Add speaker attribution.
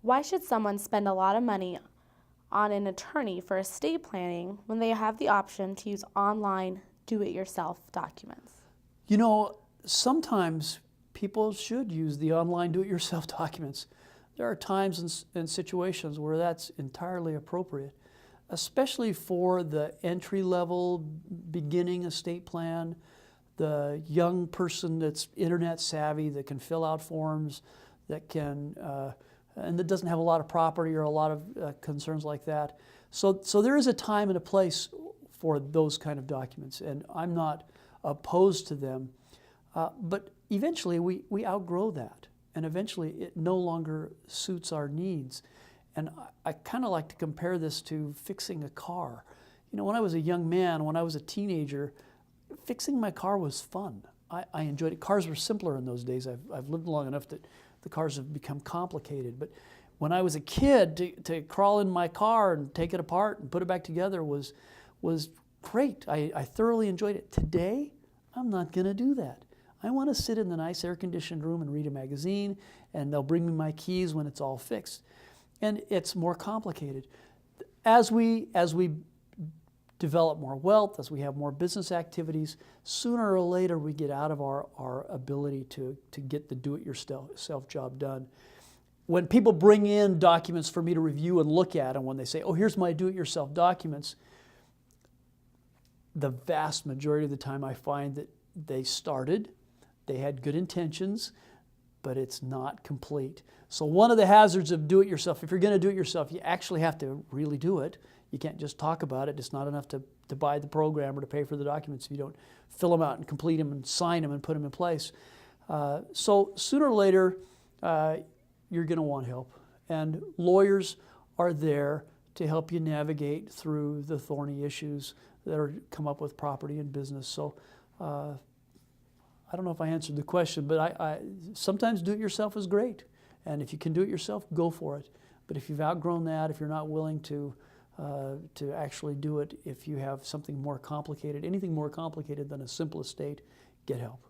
Speaker 1: Why should someone spend a lot of money on an attorney for estate planning when they have the option to use online do-it-yourself documents?
Speaker 2: You know, sometimes people should use the online do-it-yourself documents. There are times and situations where that's entirely appropriate, especially for the entry-level beginning estate plan, the young person that's internet savvy, that can fill out forms, that can, and that doesn't have a lot of property or a lot of concerns like that. So there is a time and a place for those kind of documents, and I'm not opposed to them. But eventually we outgrow that, and eventually it no longer suits our needs. And I kind of like to compare this to fixing a car. You know, when I was a young man, when I was a teenager, fixing my car was fun. I enjoyed it. Cars were simpler in those days. I've lived long enough that the cars have become complicated. But when I was a kid, to crawl in my car and take it apart and put it back together was great. I thoroughly enjoyed it. Today, I'm not going to do that. I want to sit in the nice air-conditioned room and read a magazine, and they'll bring me my keys when it's all fixed. And it's more complicated. As we develop more wealth, as we have more business activities, sooner or later we get out of our ability to get the do-it-yourself job done. When people bring in documents for me to review and look at, and when they say, oh, here's my do-it-yourself documents, the vast majority of the time I find that they had good intentions, but it's not complete. So one of the hazards of do-it-yourself, if you're going to do it yourself, you actually have to really do it. You can't just talk about it. It's not enough to buy the program or to pay for the documents if you don't fill them out and complete them and sign them and put them in place. So sooner or later, you're going to want help. And lawyers are there to help you navigate through the thorny issues that are come up with property and business. So I don't know if I answered the question, but I sometimes do-it-yourself is great. And if you can do it yourself, go for it. But if you've outgrown that, if you're not willing to actually do it, if you have something more complicated, anything more complicated than a simple estate, get help.